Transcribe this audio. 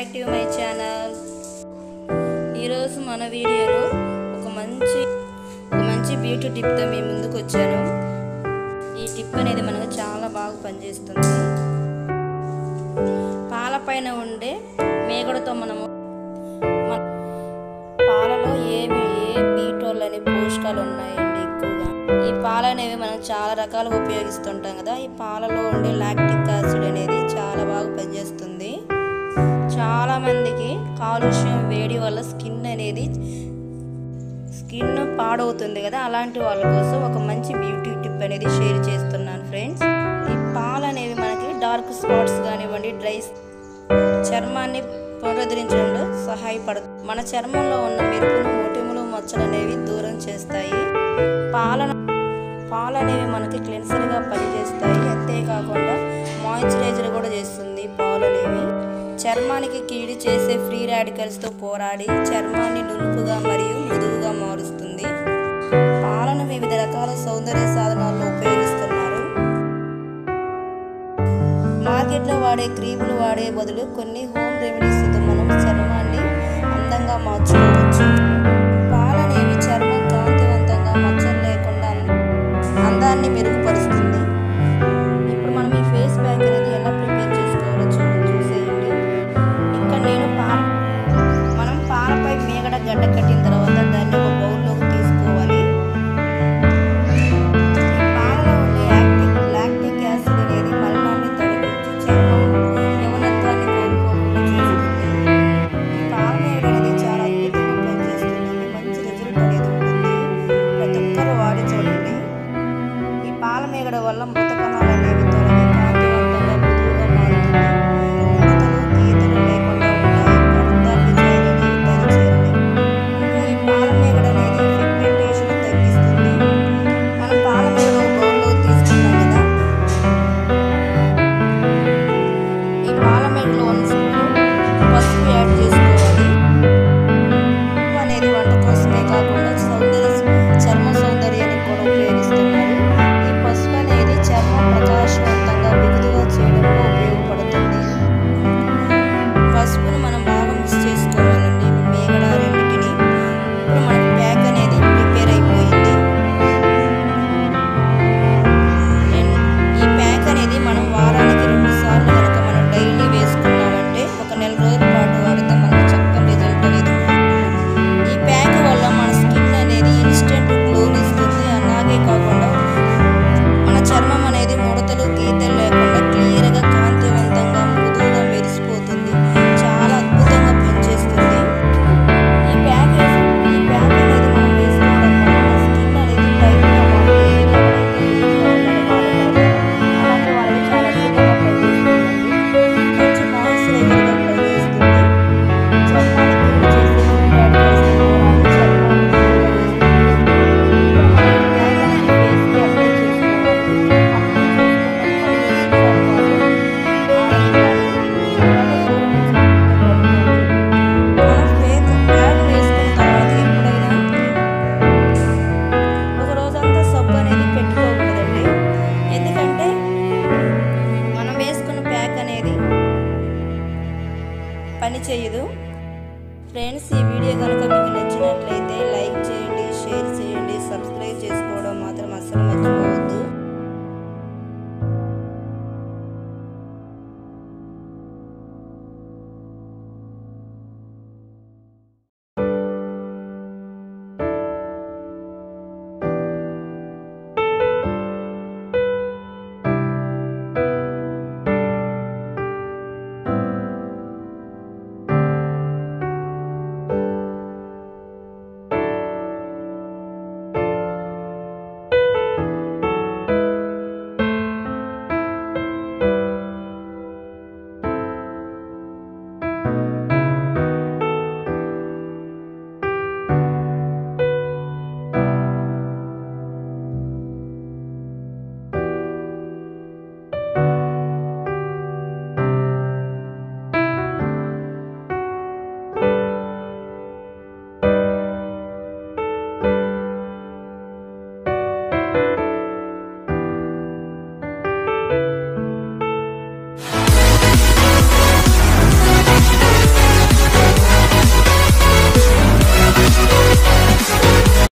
Back to my channel. ఈరోజు మన వీడియోలో ఒక మంచి బ్యూటీ టిప్తో మీ ముందుకు వచ్చాను. ఈ టిప్ అనేది మనకు చాలా బాగా పనిచేస్తుంది. పాలపైన ఉండే మేగడతో మనము పాలలో ఏ బీటోల్ అనే పోషకాలు ఉన్నాయండి ఎక్కువగా. ఈ పాలు అనేవి మనం చాలా రకాలుగా ఉపయోగిస్తుంటాం కదా. ఈ పాలలో ఉండే లాక్టిక్ యాసిడ్ అనేది చాలా బాగా పనిచేస్తుంది. చాలా మందికి కాలుష్యం వేడి వల్ల స్కిన్ పాడవుతుంది కదా. అలాంటి వాళ్ళ కోసం ఒక మంచి బ్యూటీ టిప్ అనేది షేర్ చేస్తున్నాను ఫ్రెండ్స్. ఈ పాలు అనేవి మనకి డార్క్ స్పాట్స్ కానివ్వండి, డ్రై చర్మాన్ని పునరుద్ధరించడంలో సహాయపడుతుంది. మన చర్మంలో ఉన్న మెరుపులు, మొటిమలు, మచ్చలు అనేవి దూరం చేస్తాయి. పాలు అనేవి మనకి క్లెన్సర్గా పనిచేస్తాయి. అంతేకాకుండా మాయిశ్చరైజర్ కూడా చేస్తుంది. పాలు అనేవి చర్మానికి కీడు చేసే ఫ్రీ రాడికల్స్తో పోరాడి చర్మాన్ని నునుపుగా మరియు మృదువుగా మారుస్తుంది. పాలను వివిధ రకాల సౌందర్య సాధనాల్లో ఉపయోగిస్తున్నారు. మార్కెట్లో వాడే క్రీములు వాడే బదులు కొన్ని హోమ్ రెమెడీస్తో మనం చర్మాన్ని అందంగా మార్చుకోవచ్చు. పాలనేవి చర్మం కాంతివంతంగా మచ్చలు లేకుండా అందాన్ని మెరుగుపరుస్తుంది. ఇప్పుడు మనం ఈ ఫేస్ ప్యాక్ అనేది ఎలా ప్రిపేర్ చేసుకోవాలో చూసేయండి. ఇక్కడ నేను మనం పాలపై మేగడ గడ్డ కట్టిన తర్వాత దాన్ని ఒక బౌల్లోకి తీసుకోవాలి. ఈ పాలలో ఉండే లాక్టిక్ యాసిడ్ అనేది మలినాన్ని తొలగించి చర్మం యవనత్వాన్ని కోల్పోకుండా చేస్తుంది. ఈ పాల మేగడ అనేది చాలా అద్భుతంగా పనిచేస్తుంది. మంచి రిజల్ట్ అనేది ఉంటుంది. ప్రతి ఒక్కరు వాడి చూడండి. ఈ పాల మేగడ వల్ల మృత కణాలు